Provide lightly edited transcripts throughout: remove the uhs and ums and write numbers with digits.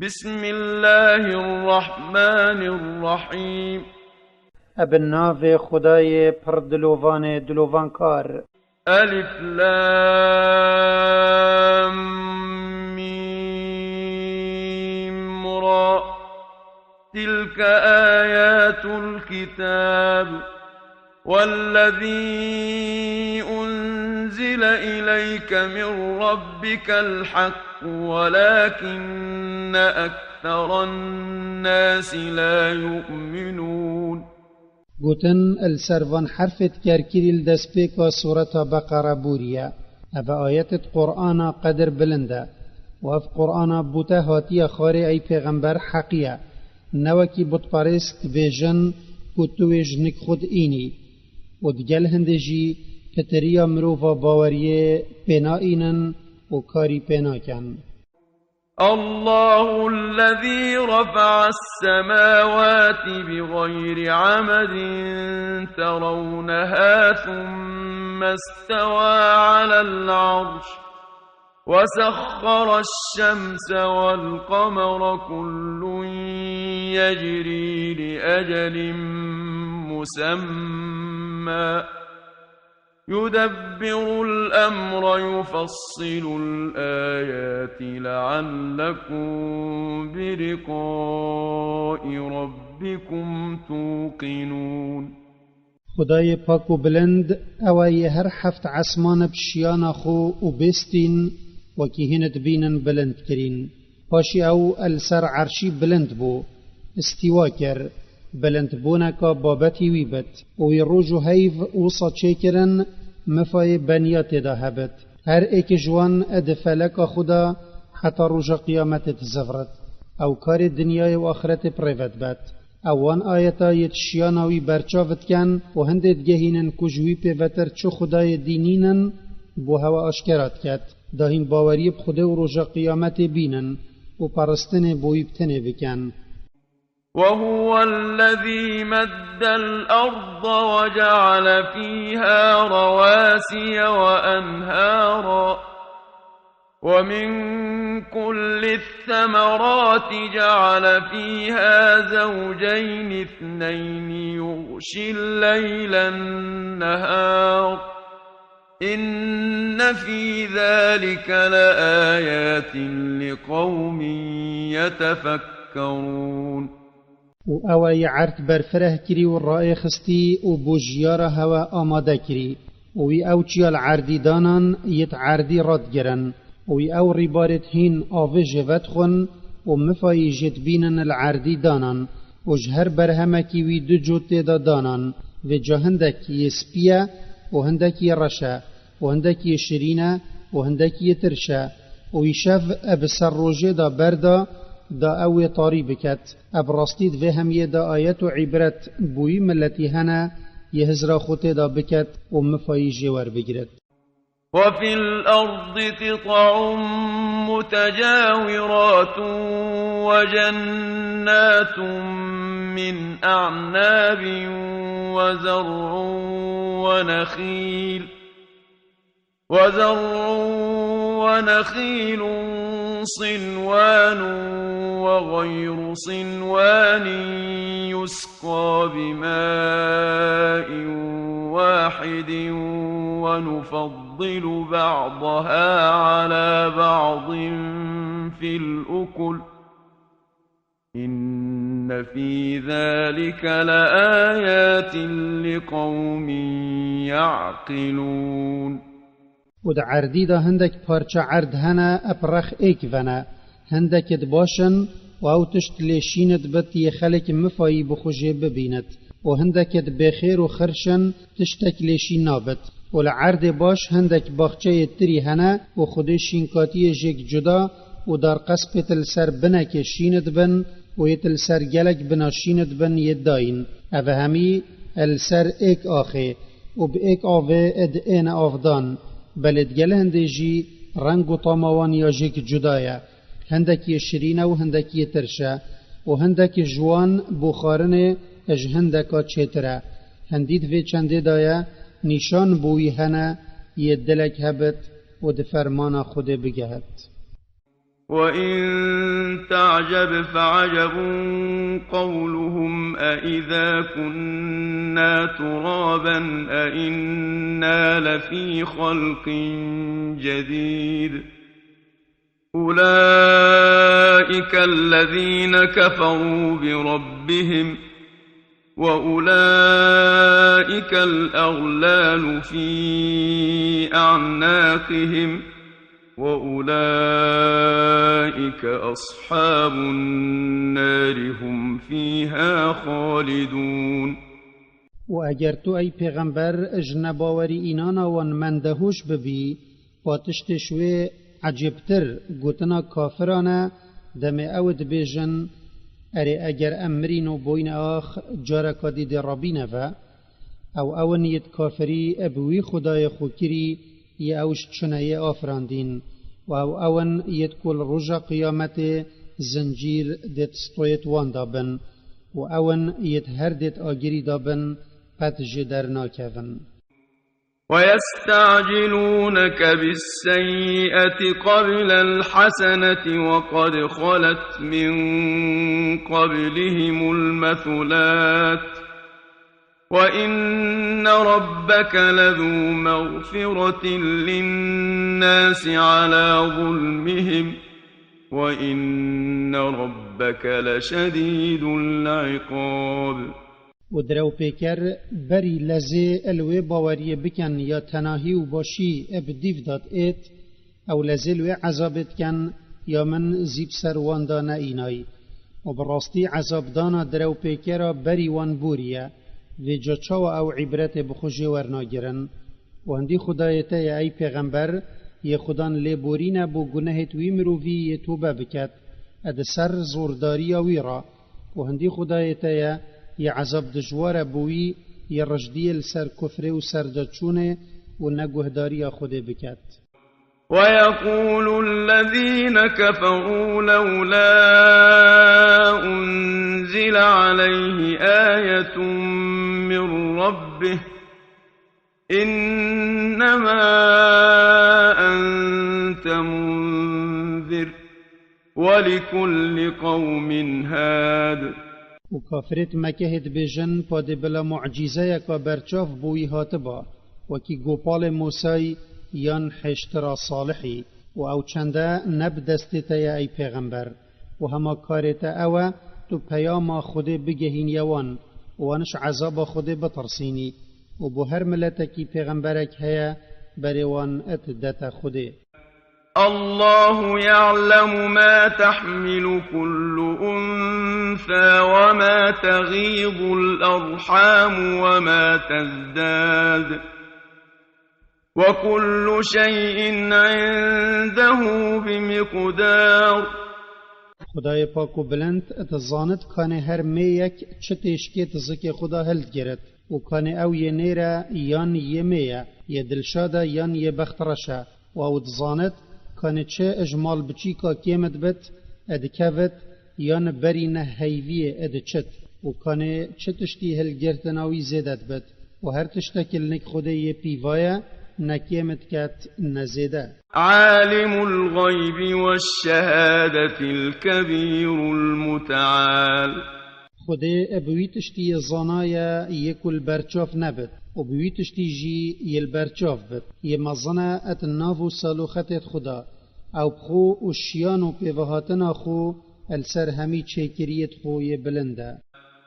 بسم الله الرحمن الرحيم. ابن خدای پر دلوان کار. ألف لام ميم را. تلك آيات الكتاب والذي أنزل إليك من ربك الحق ولكن أكثر الناس لا يؤمنون. گوتن السروان حرفت کرکیری الدسپیکا سورة بقرة بوريا ابا آيات قرآن قدر بلنده و اف قرآن بوته هاتي خاري اي پیغمبر حقيا نوكي بطپرست بيجن كتوش نك خود ايني و دگل هندجي كتريا مروفا باوريه پنا اينن و كاري پنا كن. الله الذي رفع السماوات بغير عمد ترونها ثم استوى على العرش وسخر الشمس والقمر كل يجري لأجل مسمى يدبر الأمر يفصل الآيات لعلكم بلقاء ربكم توقنون. خدای پاک و بلند اوای هر حفت عسمان بشیان خو و بستین و کی هند بینن بلند کرین پاشی او السر عرشی بلند بو استوا کر بلند بونکا بابتی ویبت و روجو هیف اوصا چیکرن مفای بنیات دا هبت هر ایک جوان اد فلک خدا حتی روج قیامت تزفرت او کار دنیای و آخرت پریوت بد اوان آیتا یتشیاناوی برچاوت کن و هندت گهینن کجوی پیوتر چو خدای دینینن بو هوا آشکرات کت داهین باوری بخده و روج قیامت بینن و پرستن بوی بتنه بکن. وهو الذي مد الأرض وجعل فيها رواسي وأنهارا ومن كل الثمرات جعل فيها زوجين اثنين يغشي الليل النهار إن في ذلك لآيات لقوم يتفكرون. و اوای عرد برفره کری و رای خستی و بوجیار هوا آماده کری و او چیال عردی دانان یت عردی رد گرن و او ریبارت هین آوه جوت خون و مفای جت بینن العردی دانان و جهر برهمکی وی دو جوت دا دانان و جهندکی سپیه و هندکی رشه و هندکی شرینه و هندکی ترشه و یشف ابسر روژه دا بردا دا اوی طاری بکت ابراستید و همیه دا آیت و عبرت بوی ملتی هنه یه هزرا خوته دا بکت و مفایی جوار بگرد. وفي الأرض قطع متجاورات وجنات من أعناب وزرع ونخيل صنوان وغير صنوان يسقى بماء واحد ونفضل بعضها على بعض في الأكل إن في ذلك لآيات لقوم يعقلون. و دا عردی دا هندک پارچه عرد هنه اپرخ ایک ونه هندک باشن و او تشت لیشیند بط یه خلک مفایی بخوشه ببیند و هندک بخیر و خرشن تشتک لیشین نابد و لعرد باش هندک باخچه تری هنه و خود شینکاتی جگ جدا و در قصب تلسر بنک شیند بن و یه تلسر گلک بنا شیند بن یه داین او همی السر ایک آخه و با ایک آوه اد این آفدان بلد گل هندجی رنگ و طاموان یا جک جدایه هندکی شرینه و هندکی ترشه و هندکی جوان بخارنه اج هندکا چتره هندید وی چنده دایه نشان بوی هنه یه دلک هبت و ده فرمان خود بگهد. وَإِن تعجب فعجب قولهم أإذا كنا ترابا أإنا لفي خلق جديد أولئك الذين كفروا بربهم وأولئك الأغلال في أعناقهم وأولئك أصحاب النار هم فيها خالدون. و اگر تو ای پیغمبر اجنباوری اینانا وان مندهوش ببی پاتشت شوی عجبتر گوتنا کافرانا دم اود بیجن اره اگر امرینو بوین آخ جارکا دید رابینه و او اونیت کافری ابوی خدای خوکری یا اوش چنه آفراندین و او اون یت کل رجا قیامت زنجیر دیت ستویت وان دابن و اون یت هر دیت آگیری دابن پت جدر ناکون. ويستعجلونك بالسيئة قبل الحسنة وقد خلت من قبلهم المثلات وإن ربك لذو مغفرة للناس على ظلمهم وإن ربك لشديد العقاب. و درو پیکر بری لزه الوی باوری بکن یا تناهی و باشی ابدیف داد ایت او لزه الوی عذابت کن یا من زیب سر وان دانا اینای و براستی عذاب دانا درو پیکر بری وان بوریه و جاچاو او عبرت بخوشی ورناگرن و هندی خدایتا یا ای پیغمبر یه خدان لی بورین بو گناهت وی مروفی یه توبه بکت اد سر زورداری ویرا و هندی خدایتا یا عذاب دجوار بوی یا رجدی لسر کفر و سر جچونه و نگهداری خود بکت. ويقول الذين كفروا لولا أنزل عليه آية من ربه إنما أنت منذر ولكل قوم هاد. و کافرت مکهد بجن پاد بلا معجزه یکا برچاف بوی هاتبا وکی گوپال موسی یان حشترا صالحی و او چنده نب دستتا یا ای پیغمبر و هما کارتا او تو پیاما خود بگهین یوان وانش عذاب خود بترسینی و بو هر ملتکی پیغمبرک هیا بریوان اتدت خوده. الله يعلم ما تحمل كل أنثى وما تغيض الأرحام وما تزداد وكل شيء عنده بمقدار. خدای پاک و بلند اتزانت کانه هر میک چه تشکیت زکی خدا هلد گرد و کانه او یه نیره یان یه میه یه دلشاده یان یه بخترشه و او تزانت کانه چه اجمال بچی که کیمت بد ادکوت یان بری نه هیویه ادچت و کانه چه تشتی هلگرتناوی زیدت بد و هر تشتکل نک خوده یه پیوایه نکیمت کت نزیده. عالم الغیب والشهادة الكبير المتعال. خوده ابوی تشتی زانای یکل برچاف نبد و بوی تشتی جی یل برچاف بد یه مزنه ات ناو سالوختت خدا او بخو و شیان و پیوهاتنا خو السر همی چیکریت خوی بلنده.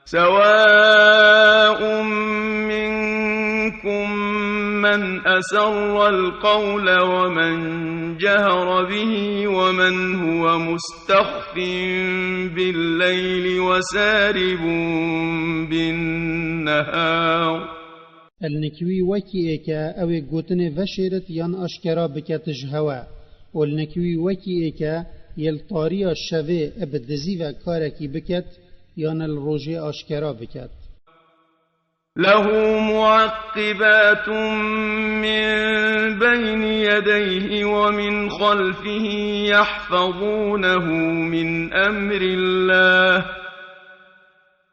سواء منكم من أسر القول ومن جهر به ومن هو مستخف بالليل وسارب بالنهار. النكوي وكي ايكا اوي قوتن فشيرت ين اشكرا بكتج هوا والنكوي وكي ايكا يلطاريا الشوي ابدزيوه كاركي بكت ين الروجي اشكرا بكت. له معقبات من بين يديه ومن خلفه يحفظونه من أمر الله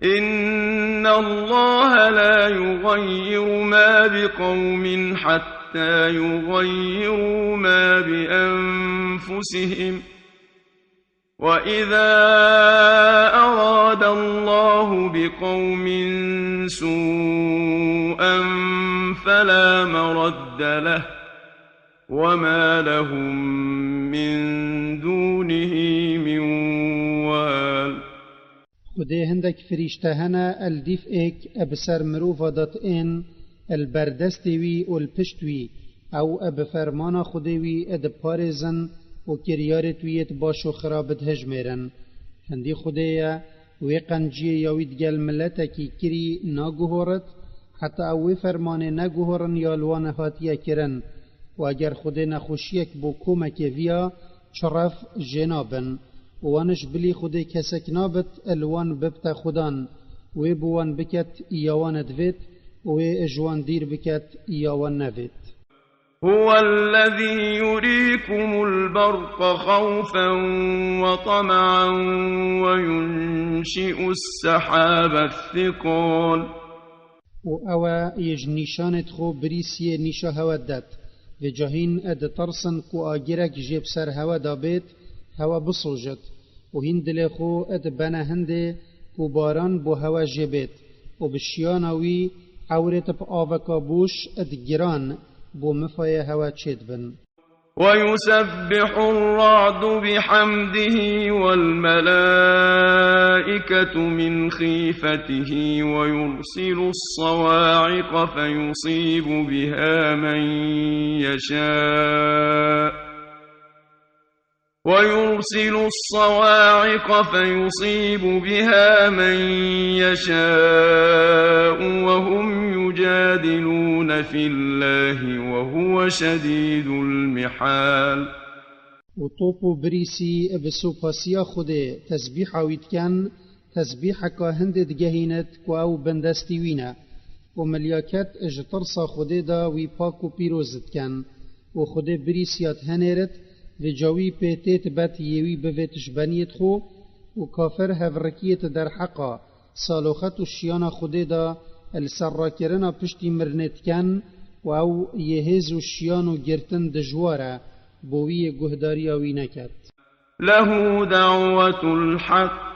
إن الله لا يغير ما بقوم حتى يغيروا ما بأنفسهم وإذا أراد الله بقوم سوءا فلا مرد له وما لهم من دونه من وال. خدي هندك فريشتهنا الديف ايك ابسر مروفا دات ان البردستوي والپشتوي او اب فرمانا خديوي اد پارزن و كريارتويت باشو خرابت هجميرن. هندي خديا ويقنجي يويد جال ملتكي كري ناگوهورت حتى اوي فرمانه ناگوهورن يالوان هاتيا كرن و اگر خدي نخوشيك بو كومك ويا شرف جنابن وانش بلي خدي كسك نابت الوان ببتا خدان و بوان بكت ايوان دويت و اجوان دير بكت ايوان نويت. هو الذي يريكم البرق خوفا وطمعا وينشئ السحاب الثقال. وأوا يجنيشانت خو بريسيه نيشا هودت و جاهين اد ترسن كو آگرك جيب سر هوا دابت هوا بصوجت و هندل خو اد بنا هنده كو باران بو هوا جيبت و بشيانوي عورت ب آوكا بوش اد گران بو مفايا هوا تشيد بن. ويسبح الرعد بحمده والملائكة من خيفته ويرسل الصواعق فيصيب بها من يشاء وهم يجادلون في الله وهو شديد المحال. وطوبو بريسي بسو باسيا خده تسبيح ويتكن تسبيحك هندد جهينت كو او بندستيوينا وملياكت اجترسا خده دا وي باكو بيروزت كن وخده بريسيات هنرت وجاوي بيتيت بات يوي بفتش بنيت خو وكافر هفركيت در حقا صالوخت الشيانا خده دا السراكرنا پشتی مرنت کن و او یهز و شیان و گرتن دجواره بوی گهداری آوی نکد. له دعوة الحق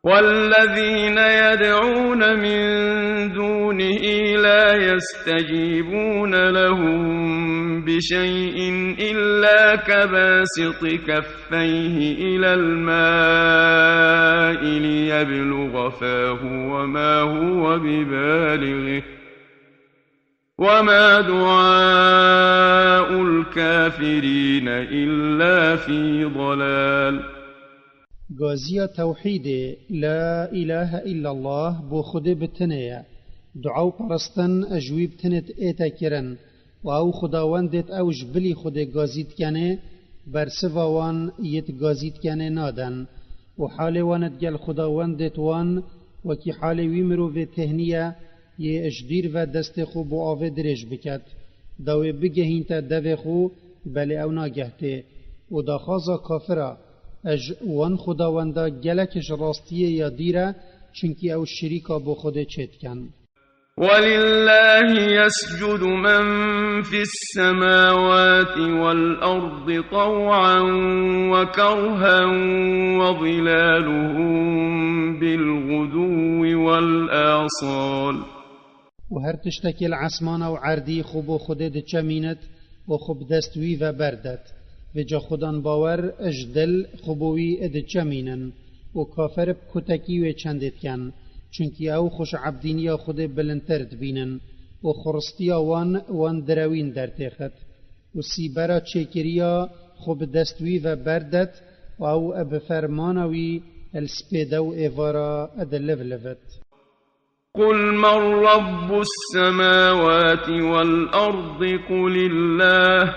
والذين يدعون من دونه لا يستجيبون لهم بشيء إلا كباسط كفيه إلى الماء ليبلغ فاه وما هو ببالغه وما دعاء الكافرين إلا في ضلال. غازية توحيد لا إله إلا الله بو خده بتنيا دعاو پرستن اجويب تنت ايتا كرن و او خداوندت او جبلي خده غازيت كنه برسوا وان يت غازيت كنه نادن و حال وانت گل خداوندت وان وكي حال ويمرو في تهنية يه اجدير و دست خو بو آوه درج بكت داوه بگهين تا دوه خو بله او ناگهته و دا خازا كافرا اج وان خداوندا گلکش راستیه یا دیره چونکی او شریکا بو خود چید کن. ولله يسجد من في السماوات والأرض طوعا وكرها وظلالهم بالغدو والآصال. وهر تشتكي العسمان او عردي خبو خود چمينت و خب دستوي و بردت و جا خودان باور اجدل خبوی اد چمینن و کافر کتکی و چندت کن چونکی او خوش عبدینیا خود بلندترد بینن و خرستیا وان دروین در تیخت و سیبرا چکریا خوب دستوی و بردت و او اب فرمانوی السپیده و ایوارا اد لفلفت. قل من رب السماوات والأرض قل الله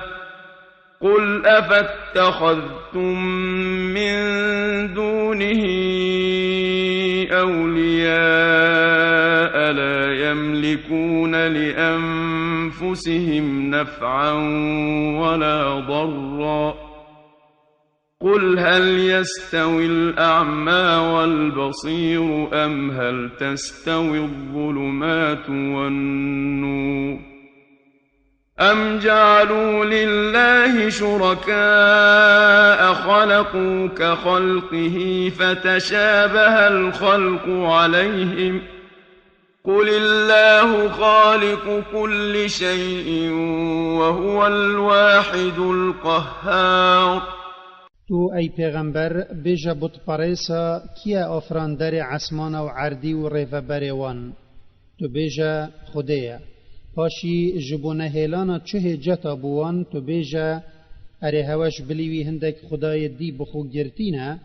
قل أفاتخذتم من دونه أولياء لا يملكون لأنفسهم نفعا ولا ضرا قل هل يستوي الأعمى والبصير أم هل تستوي الظلمات والنور أم جعلوا لله شركاء خلقوا كخلقه فتشابه الخلق عليهم قل الله خالق كل شيء وهو الواحد القهار. تو ای پیغمبر بیجا بود پاریسا کیا آفراندر عسمان و عردی و ریفبر وان؟ تو بیجا خودیا. پاشی جبونه هیلانا چه جتا بوان تو بیجا اره هواش بلیوی هندک خدای دی بخو گرتینه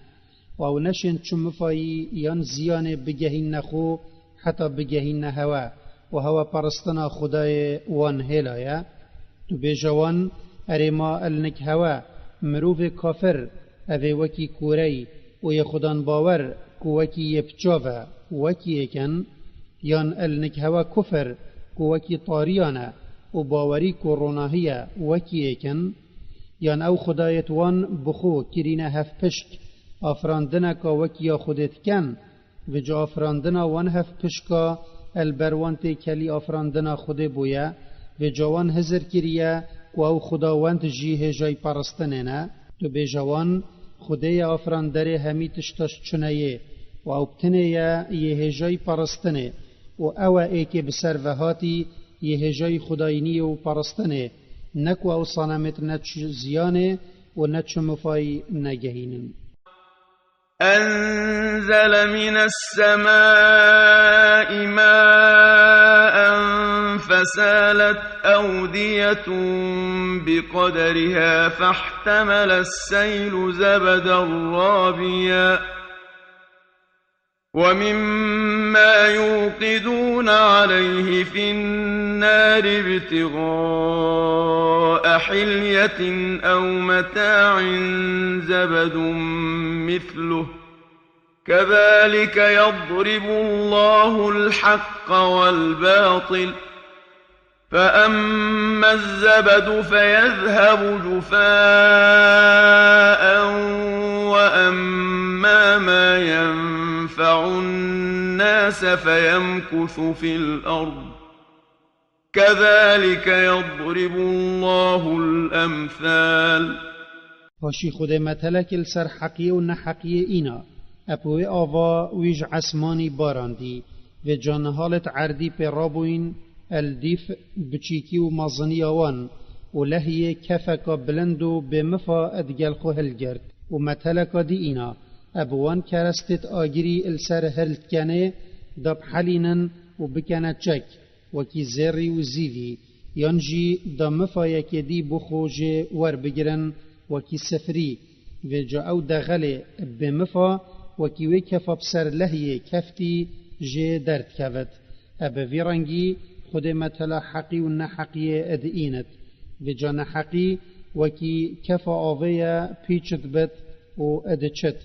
و او نشن چو مفایی یان زیان بگهین نخو حتی بگهین هوا و هوا پرستنا خدای وان هیلایا. تو بیجا وان اره ما النک هوا مروف کافر اوه وکی کوری و ی خودان باور کو وکی یپچاوه وکی اکن یان النک هوا کفر کو وکی طاریانه و باوری کو روناهیه وکی اکن یان او خدایت وان بخو کرینه هف پشک آفراندنه کا وکی خودت کن و جا آفراندنه وان هف پشکا البروانت کلی آفراندنه خود بویا و جوان هزر کریه و او خداوند جیه جای پرستنه نه تو به جوان خدای آفراندره همی تشتش چنیه و او بتنه یه جای پرستنه و او ایک بسر وهاتی یه جای خداینی و پرستنه نکو او صنمت نچ زیانه و نچ مفای نگهینن. أنزل من السماء ماء فسالت أودية بقدرها فاحتمل السيل زبدا رابيا ومما يوقدون عليه في النار ابتغاء حلية أو متاع زبد مثله كذلك يضرب الله الحق والباطل فأما الزبد فيذهب جفاء وأما ما ينفع الناس فيمكث في الأرض كذلك يضرب الله الأمثال. پاشی خود متلک السر حقیه و نحقیه اینا اپوی آوا ویج عسمانی باراندی و جانحالت عردی پر رابوین الدیف بچیکی و مازنی آوان و لحیه کفکا بلند و بمفا ادگل خو هلگرد و متلکا دی اینا ابوان کرستت آگیری السر هلت کنه داب حلینن و بکنه چک وکی زری و زیوی یانجی دا مفا یکی دی بخوجه ور بگرن وکی سفری و جا او دغل بمفا وکی وی کفا بسر لحیه کفتی جه درد کود ابا ویرنگی خود متلا حقی و نحقی ادئینت و جا نحقی وکی کفا آوه پیچت بد و ادچت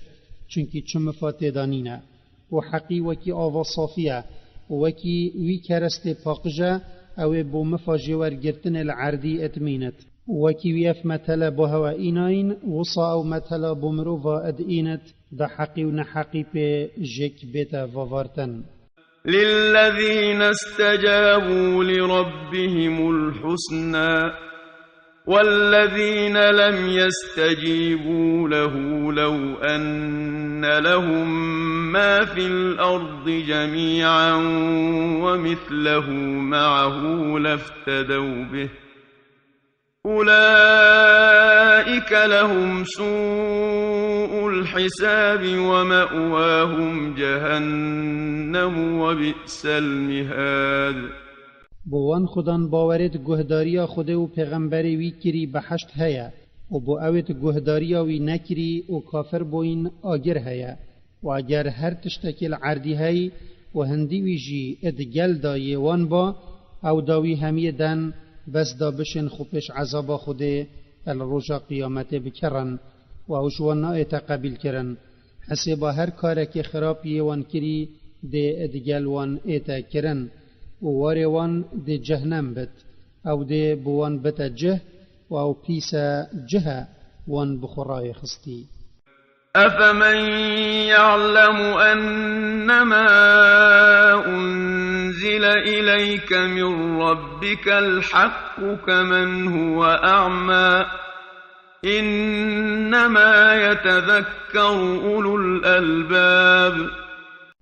چونکی چم فاتدانینه و حقی وکی آوه صافیه و وکی وی کرست پاقجه او بو مفاجه ورگرتن العردی اتمینت وکی ویف متلا بو ایناین وصا او متلا بمروفا ادئینت دا حقی و نحقی پی جک بیتا ووارتن. للذين استجابوا لربهم الحسنى والذين لم يستجيبوا له لو أن لهم ما في الأرض جميعا ومثله معه لافتدوا به أولئك لهم سوء الحساب ومأواهم جهنم وبئس المهاد. بوان خودان باورت گهداریا خود و پیغمبری وی کری بحشت هیا و بو اوت گهداریا وی نکری و کافر بوین آگر هیا و اگر هر تشتکل عردی هی و هندی وی جی ادگل دا یوان با او داوی همی دن بس دا بشن خوبش عذاب خوده الروجا قیامت بکرن و اوشوان نایت قبیل کرن حسیبا هر کارک خراب یوان کری ده ادگل وان ایتا کرن و واری وان ده جهنم بد او ده بوان بتا جه و او پیسا جه وان بخورای خستی. أفمن يعلم أنما أنزل أنزل إليك من ربك الحق كمن هو أعمى إنما يتذكر أولو الألباب.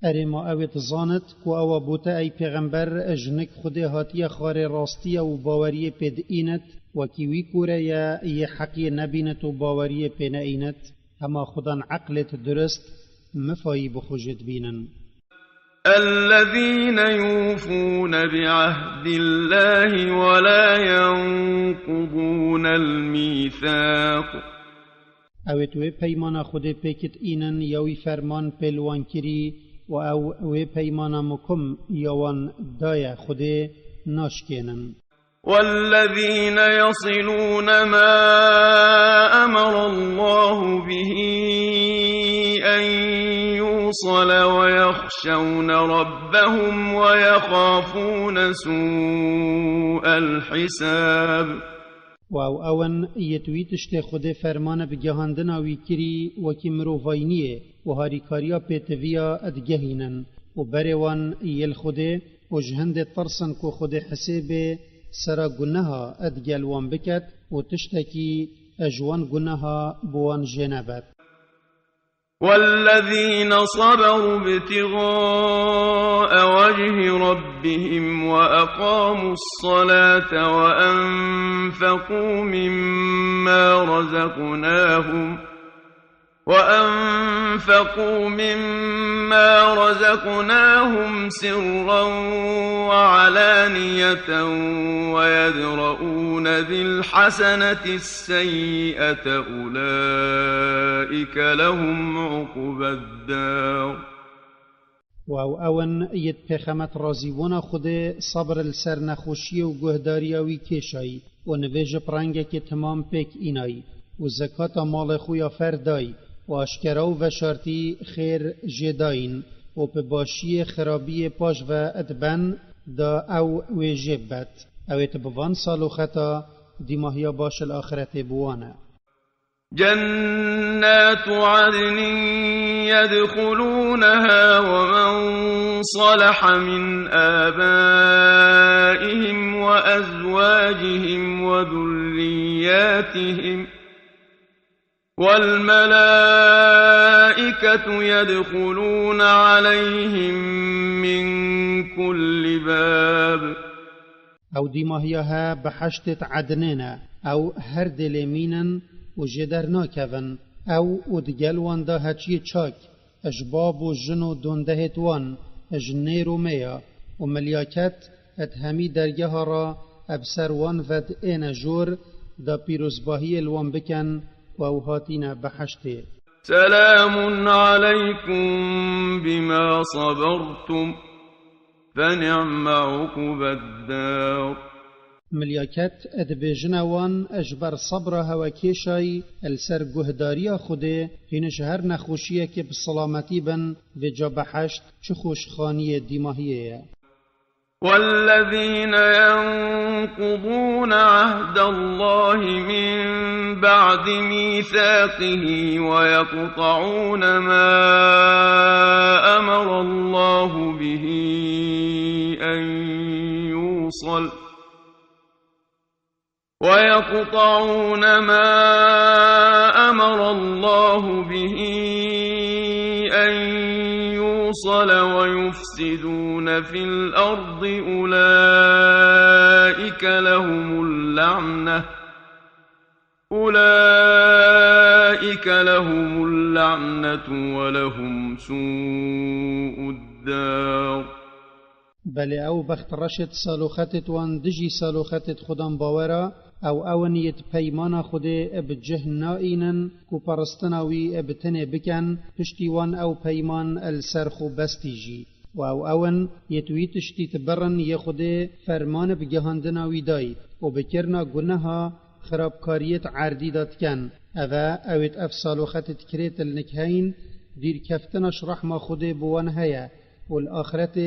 ارما اوت زانت کو او بوتا ای پیغمبر اجنک خود هاتیه خار راستی و باوری پید اینت و کیوی کوره یا ای حقی نبینت و باوری پین اینت هما خودان عقلت درست مفایی بخوجت بینن. الذين يوفون بعهد الله ولا ينقضون الميثاق. اوت وی پیمان خود پیکت اینن یوی فرمان پلوان کری و او پیمان مکم یوان دای خود ناشکینن. والذين يصلون ما أمر الله به أن يوصل ويخشون ربهم ويخافون سوء الحساب. و اون یتویتشت خود فرمان بگهاندن آوی کری و کی مروفاینیه و هاریکاریا پیتویا ادگهینن و بروان یل خوده و جهند ترسن کو خود حساب سرا گناها ادگلوان بکت و تشتکی اجوان گناها بوان جنبت. والذين صبروا ابتغاء وجه ربهم وأقاموا الصلاة وأنفقوا مما رزقناهم سرا وعلانية ويدرؤون بالحسنة السيئة أولئك لهم عقبى الدار. و اون یت پیغمت رازیوان خود صبر السر نخوشی و گهداریاوی کشایی و نویج پرنگه که تمام پیک اینایی و زکات مال خویا فردای و اشکراو و شرطی خیر جداین و بباشی خرابی پاش و ادبن دا او ویجبت اویت بوان سالو خطا دیماهیا باش الآخرت بوانه. جنات عدن يدخلونها ومن صلح من آبائهم وأزواجهم وذرياتهم والملائكة يدخلون عليهم من كل باب. او دیماهیاها بحشتت عدنینا او هر دلمینن و جدر ناکون او ادگلوان دا هچی چاک اجباب و جن و دندهت وان اجنیر و میا و ملیاکت ات همی درگه را ابسر وان ود این جور دا پیروزباهی الوان بکن و اوهاتین بحشته. سلام علیکم بما صبرتم فنعم عقب الدار. ملیاکت ادبیجنوان اجبر صبر هوا کشای السر گهداریا خوده هینش هر نخوشیه که بسلامتی بن و جا بحشت چه خوشخانی دیماهیه. والذين ينقضون عهد الله من بعد ميثاقه ويقطعون ما أمر الله به أن يوصل ويفسدون في الأرض أولئك لهم اللعنة ولهم سوء الدار. بله او بخت رشد سالوختت وان دجی سالوختت خودم باورا او اونیت پیمان خود اب جهنا اینن کو پرستناوی اب تنه بکن پشتی وان او پیمان السرخو بستیجی و او اون یتوی تشتی تبرن ی خود فرمان بگهاندناوی دای و بکرنا گناها خرابکاریت عردی داد کن اوه اویت اف سالوختت کریت النکهین دیر کفتنش رحمه خود بوان هیا والآخرت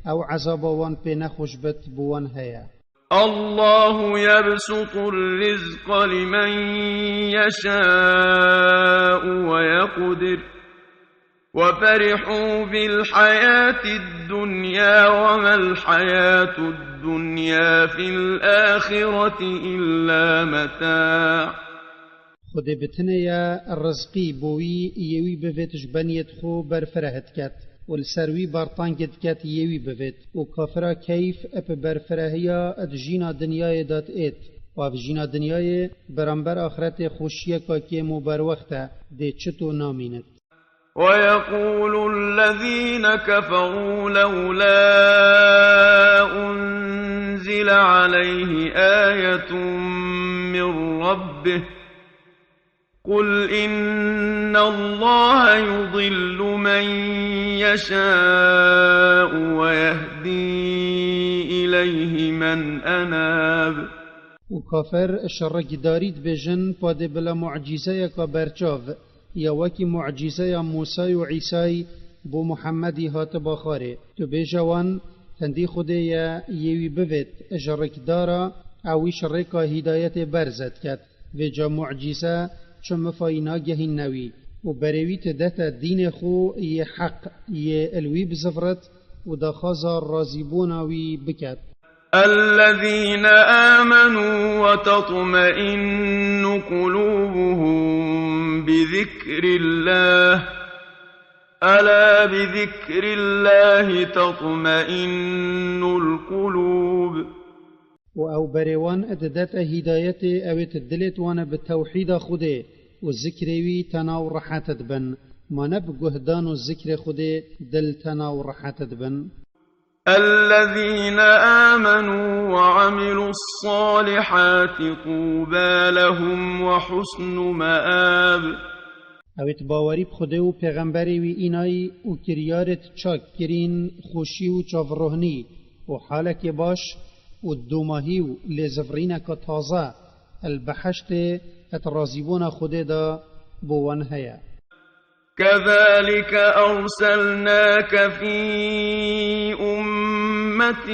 او عذاب وان پی نخوش بت بوان هیا. الله يبسط الرزق لمن يشاء ويقدر وفرحوا بالحياة الدنيا وما الحياة الدنيا في الآخرة إلا متاع. خود بتنيا الرزقي بوي يوي بفيتش بنيت خو برفرهت كات والسروي بارطانكت كات يوي بفيت وكافرا كيف اب برفرهيا ادجينا دنياي دات ايت وافجينا دنياي برانبر آخرت خوشيه كاكي مبر وقتا دي چتو نامينت. ويقول الذين كفروا لولا أنزل عليه آية من ربه قل إن الله يضل من يشاء ويهدي إليه من أناب. وكافر الشرق داريد بجن پاد بلا معجزه کا برچاو یا وکی معجزه موسی و عیسی بو محمدی هات باخاره تو بجوان هندی خود یا یوی بوید شرق دارا او شرق هدایت برزد کد و جا معجزه چم فاینا گهین نوی و بروی تدت دین خو ی حق ی الوی بزفرت و دخازا رازیبوناوی بکد. الذين آمنوا وتطمئن قلوبهم بذكر الله ألا بذكر الله تطمئن القلوب. و بروان اددت هدایت او تدلت وانا بالتوحید خوده و ذکروی تناو رحاتت بن ما نب گهدان و ذکر خوده دل تناو رحاتت بن. الذين آمنوا وعملوا الصالحات طوبى لهم وحسن مآب. اوت باوری بخوده و پیغمبری وی اینای و کریارت چاک کرین خوشی و چاوروهنی و حالک باش و دوماهی و لزفرینک تازه البحشت اترازیبون خوده دا بوان هیا. كذلك أرسلناك في أمة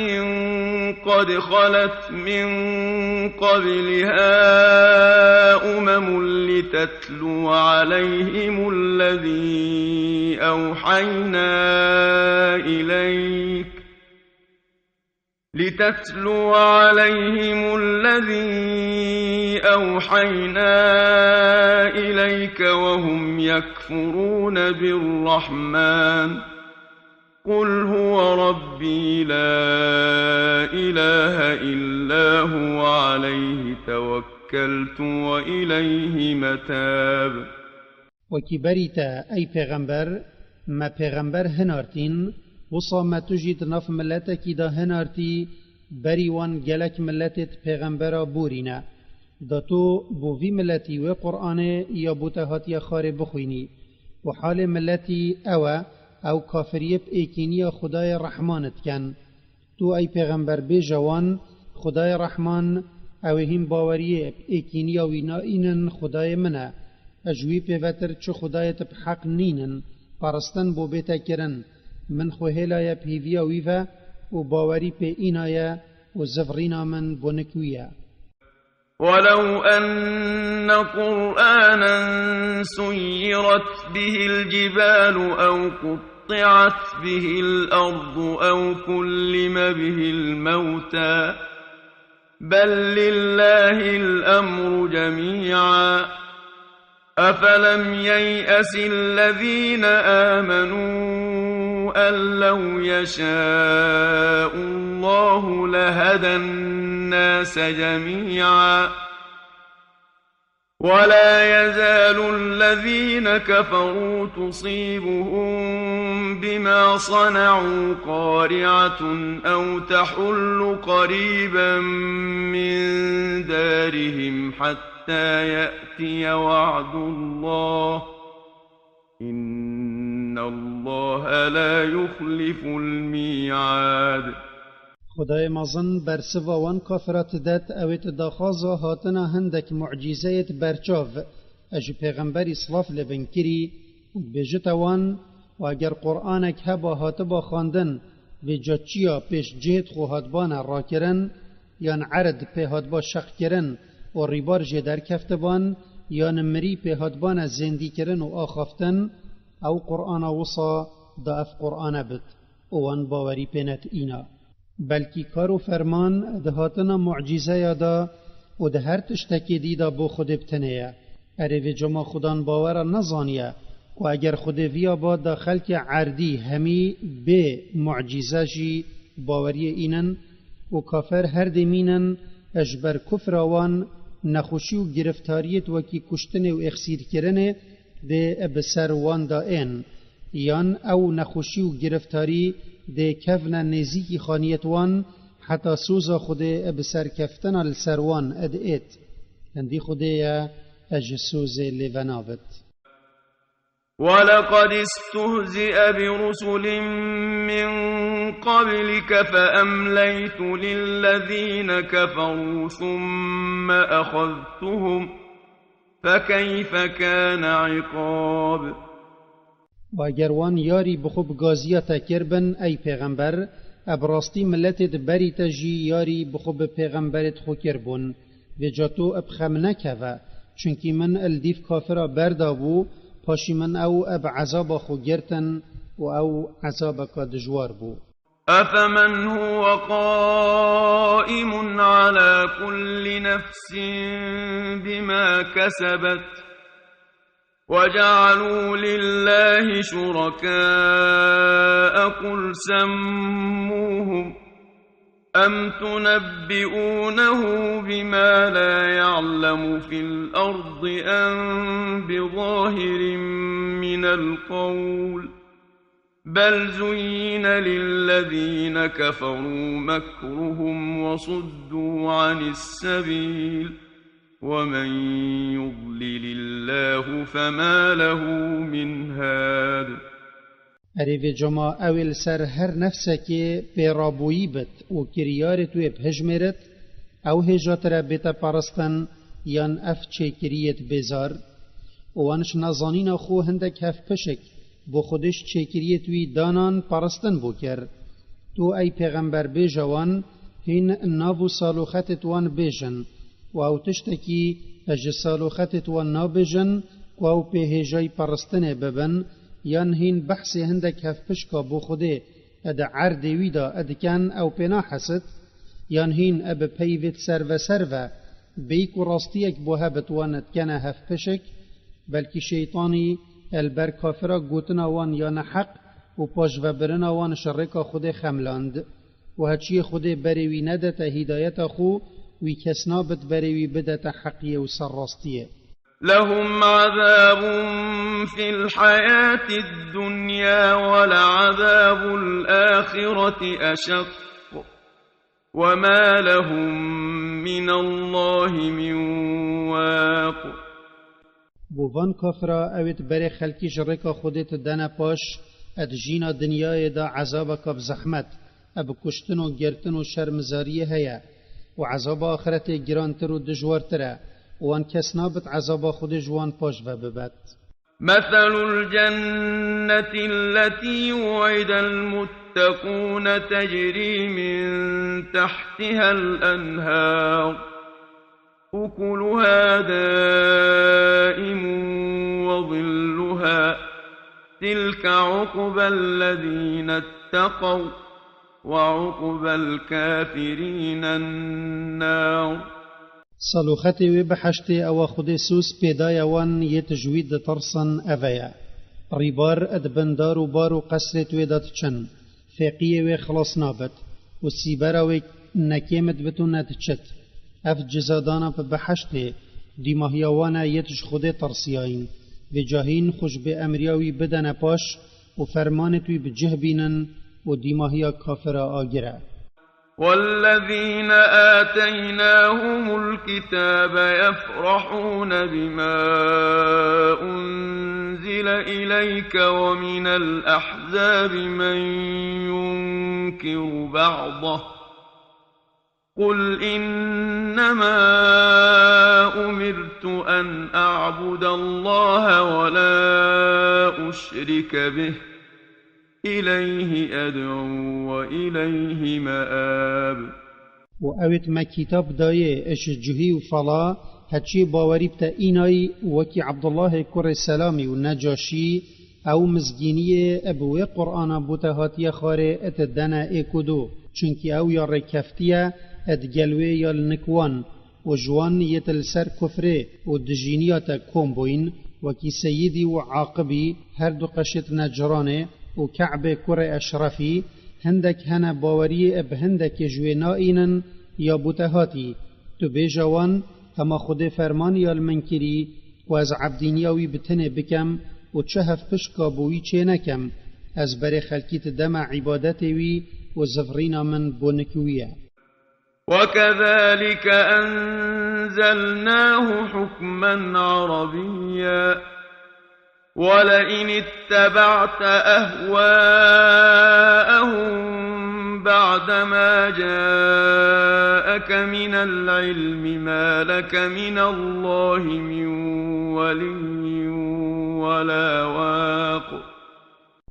قد خلت من قبلها لتتلو عليهم الذي أوحينا إليك وهم يكفرون بالرحمن قل هو ربي لا إله إلا هو عليه توكلت وإليه متاب. وكي بريتا أي پیغمبر ما پیغمبر هنارتين وصا ما تجد نف ملتك دا هنارتي بريوان جلك ملتت پیغمبرا بورينا دا تو بوفي ملتي و قرآن يا بوتهاتي خاري بخويني وحال ملتي او كافرية بإيكينية خداي رحمانت كان تو أي پیغمبر بجوان خداي رحمان او هم باوريه بإيكينية وينائنن خداي منا اجوي بفتر چو خداي بحق نينن پرستن بو بيتا كرن من خوهلا بهيفيا ويفا وباوري بإينايا وزفرينا من بونكويا. ولو أن قرآنا سيرت به الجبال أو قطعت به الأرض أو كلم به الموتى بل لله الأمر جميعا أفلم ييأس الذين آمنوا أن لو يشاء الله لهدى الناس جميعا ولا يزال الذين كفروا تصيبهم بما صنعوا قارعة أو تحل قريبا من دارهم حتى يأتي وعد الله إن الله لا يخلف الميعاد. خدای مازن برسوا وان کافرات دات اویت داخازا هاتنا هندک معجزایت برچاو اجو پیغمبر اصلاف لبن کری بجتا وان و اگر قرآنک هبا هاتبا خاندن و جاچیا پیش جهت خو هاتبانا را کرن یان عرد پی هاتبا شق کرن و ریبار جه در کفتبان یان مری پی هاتبانا زندی کرن و آخافتن او قرآن وصا دا اف قرآن بد اوان باوری پینت اینا بلکی کارو فرمان دهاتنا معجزه یادا و ده هر تشتکی دیدا بو خود بتنیه اره جما خودان باور نزانیه و اگر خود ویا با دا خلق عردی همی به معجزه جی باوری اینن و کافر هر دمینن اجبر کفر وان نخوشی و گرفتاریت وکی کشتن و اخسیر کرنه ده بسر وان دا این یان او نخوشی و گرفتاری ده کفن نزیکی خانیت وان حتی سوزا خوده بسر کفتن السروان ادئت اندی خوده یا اجسوز لونابت ولقد استهزئ برسل من قبلك فأمليت للذين كفروا ثم أخذتهم فكيف كان عقاب و اگر وان یاری بخوب گازیتا کربن ای پیغمبر ابراستی ملتت بریتا جی یاری بخوب پیغمبرت خو کربن و جاتو ابخم نکوه چونکی من الدیف کافرا بردابو پاشی من او اب عذاب خو گرتن و او عذاب کا دجوار بو أفمن هو قائم على كل نفس بما كسبت وجعلوا لله شركاء قل سموهم أم تنبئونه بما لا يعلم في الأرض أم بظاهر من القول بل زين للذين كفروا مكرهم وصدوا عن السبيل ومن يضلل الله فما له من هاد اره جما اول سر هر نفسه که پیرابویی بد و کریار توی بهجمرت او هجات را بیتا پرستن یان اف چه کریت بزار وانش نظانین خو هندک هف پشک بو خودش چه کریت وی دانان پرستن بو کر تو ای پیغمبر بیجوان هین نابو سالوختت وان بیجن و او تشتکی اج سالوختت وان نابیجن و او پیهجای پرستن ببن یان هین بحث هندک هف پشکا بو خوده اد عردی ویدا ادکن او پنا حست یان هین اب پیوت سر بیکو راستیک بو هبت وانت کنه هف پشک بلکی شیطانی البر کافرا گوتنا وان یان حق و پاش و برنا وان شرکا خوده خملاند و هچی خوده بریوی ندت هدایت خو وی کسنابت بریوی بدت حقیه و سر راستیه لهم عذاب في الحياة الدنيا ولعذاب الآخرة أشق وما لهم من الله من واق بوان کافرا اوید بری خلکی جرکا خودت دنا پاش اد جینا دنیای دا عذاب کب زحمت اب کشتن و گرتن و شرمزاریه هیا و عذاب آخرت گرانتر و دجوارتره وان كسنابت عذاب خود جوان پاش و ببت مثل الجنة التي وعد المتقون تجري من تحتها الأنهار أكلها دائم وظلها تلك عقبى الذين اتقوا وعقبى الكافرين النار صلوخت و بحشتی او خود سوس پیدای وان یه تجوید ترسن اویا ریبار ادبندار و بار و قصرت و داد چن فقیه و خلاص نابد و سیبر و نکیمت بتو ندچت اف جزادانا په بحشتی دیماهی وانا یه تج خود ترسیاین و جاهین خوش به امریاوی بدن پاش و فرمانتوی بجه بینن و دیماهی کافر آگره والذين آتيناهم الكتاب يفرحون بما أنزل إليك ومن الأحزاب من ينكر بعضه قل إنما أمرت أن أعبد الله ولا أشرك به إليه أدعو وإليه مآب و اوت ما کتاب دایه اش جهی و فلا هچی باوری بتا اینای وکی عبدالله کر سلامی و نجاشی او مزگینی ابوی قرآن بوتهاتی خاره ات دنا ایکودو چونکی او یا رکفتیه ات گلوی یا لنکوان و جوان یتل سر کفره و دجینیات کومبوین وکی سیدی و عاقبی هر دو قشت نجرانه و کعب کر اشرفی هندک هنه باوری اب هندک جوینائینن یا بوتهاتی تو بیجوان هما خود فرمان یا المنکری و از عبدینیاوی بتنه بکم و چه هف پشکا بوی چه نکم از بر خلکیت دم عبادتوی و زفرینا من بونکویه وكذلك أنزلناه حكما عربيا ولئن اتبعت أهواءهم بعدما جاءك من العلم ما لك من الله من ولي ولا واق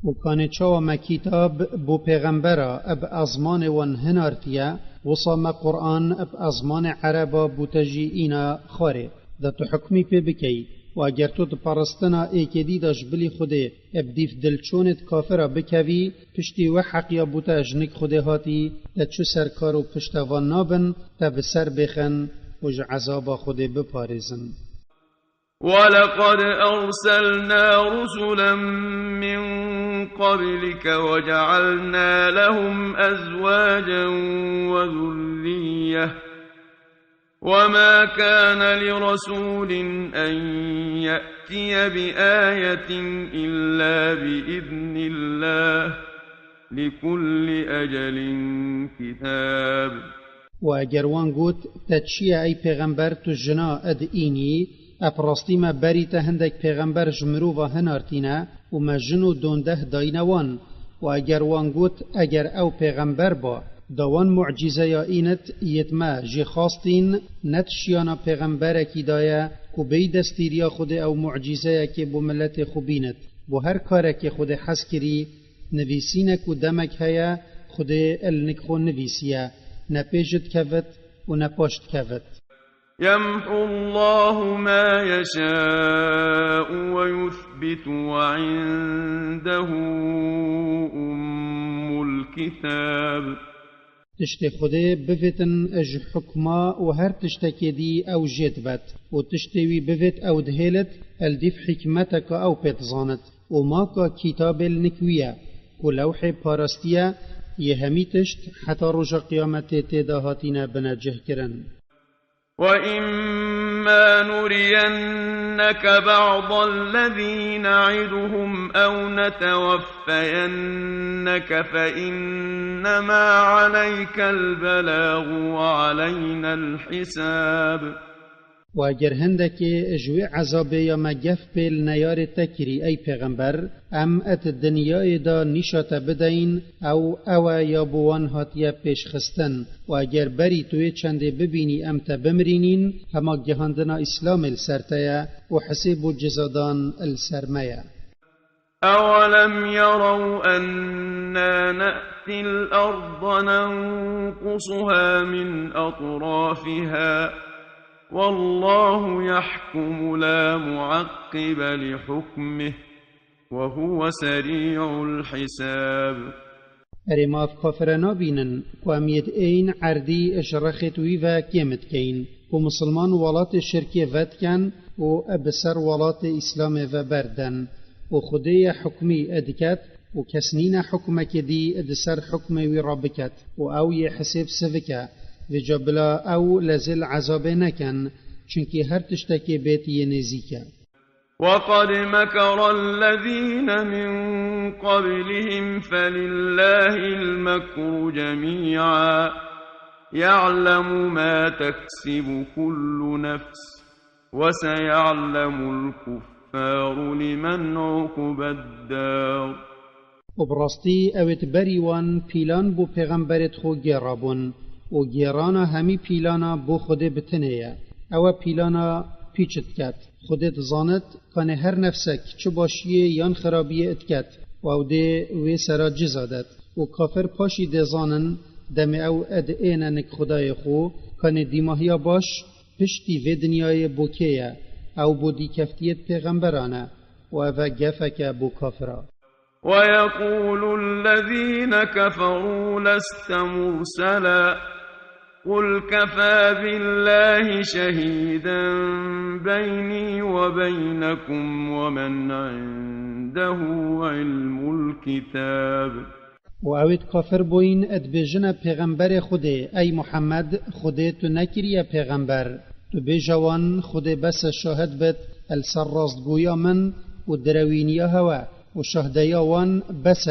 وكان چاوما كتاب بو پیغمبرا اب ازمان ون هنارتيا وصام قرآن اب ازمان عربا بو تجيئينا خاري دا تو حكمي پی بكي و اگر تو پرستنا ایکدی داش بلی خوده اب دیف دلچونت کافرا بکوی پشتی و حقیا بوتا جنک خوده هاتی تا چو سرکارو پشتوان نابن تا بسر بخن و عذابا خوده بپارزن ولقد أرسلنا رسلا من قبلك وجعلنا لهم أزواجا وذرية وما كان لرسول أن يأتي بآية إلا بإذن الله لكل أجل كتاب و اگر وان گوت تچیه ای پیغمبر تو جنا اد اینی اپراستی ما بری تا هندک پیغمبر جمرو و هنارتینا و ما جنو دونده داینوان و اگر وان گوت اگر او پیغمبر با دوان معجزه یا اینت یتما جی خواستین نتشیانا پیغمبر کی دایا کو بی دستیریا خود او معجزه که بو ملت خوبینت بو هر کار که خود حس کری نویسینه کو دمک هیا خود النکخو نویسیه نپیجت کفت و نپاشت کفت يمحو الله ما يشاء ويثبت وعنده أم الكتاب تشت خوده بفتن اج حکما و هر تشتکی دی او جید بد و تشتوی بفت او دهیلت الدف حکمتک او پیتزانت و ما کا کتاب النکویه و لوح پارستیه یه همی تشت حتی رجا قیامت تداهاتینا بنجه کرن وَإِمَّا نُرِيَنَّكَ بَعْضَ الَّذِي نَعِدُهُمْ أَوْ نَتَوَفَّيَنَّكَ فَإِنَّمَا عَلَيْكَ الْبَلَاغُ وَعَلَيْنَا الْحِسَابُ و اگر هندکی اجوی عذاب یا مگف پیل نیار تکری ای پیغمبر ام ات دنیای دا نشات بدین او یا بوان هاتیه پیش خستن و اگر بری توی چنده ببینی ام تا بمرینین هما گهاندنا اسلام السرتیا و حسیب و جزادان السرمیا أَوَلَمْ يَرَوْا أَنَّا نَأْتِي الْأَرْضَ نَنْقُصُهَا مِنْ أَطْرَافِهَا والله يحكم لا معقب لحكمه وهو سريع الحساب ارماف كافرنا بينن واميد اين عردي اشرخت ويفا كيمت كين ومسلمان ولات الشركة فاتكن وابسر ولات اسلام فبردن وخدي حكمي ادكت وكسنين حكمك دي ادسر حكمي وربكت واو يحسب سفكا وجبلا او لزل عذاب نكن چونكي هر تشتكي بيتي نزيكا وقد مكر الذين من قبلهم فلله المكر جميعا يعلم ما تكسب كل نفس وسيعلم الكفار لمن عقب الدار وبرستي اوت بريوان بيلان بو پیغمبرت خو گرابون و گیرانا همی پیلانا بو خوده بتنه او پیلانا پیچت کت خودت زانت کانه هر نفسک چه باشیه یان خرابیه اتکت و او ده وی سرا جزادت و کافر پاشی ده زانن دم او اد ایننک خدای خو کانه دیماهیا باش پشتی و دنیای بوکیه او بو دی کفتیت پیغمبرانه وفجفك بو كافرا. ويقول الذين كفروا لست مرسلا قل كفى بالله شهيدا بيني وبينكم ومن عنده علم الكتاب. وأويت كافر بوين ادبجنا پیغمبر خوده أي محمد خوده تو نكريا پیغمبر تو بجوان خوده بس شاهد بت السراست گويا من ودروينيا هوا وشهديا وان بس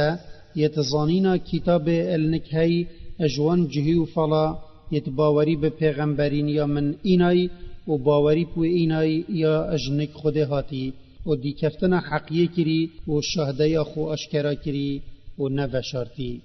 يتظانينا كتاب النكهي اجوان جهي فلا يتباوري بپیغمبرين يا من إناي وباوري بو إناي يا اجنك خوده هاتي ودي كفتنا حقية كري وشهديا خو اشكرا كري ونفشارتي.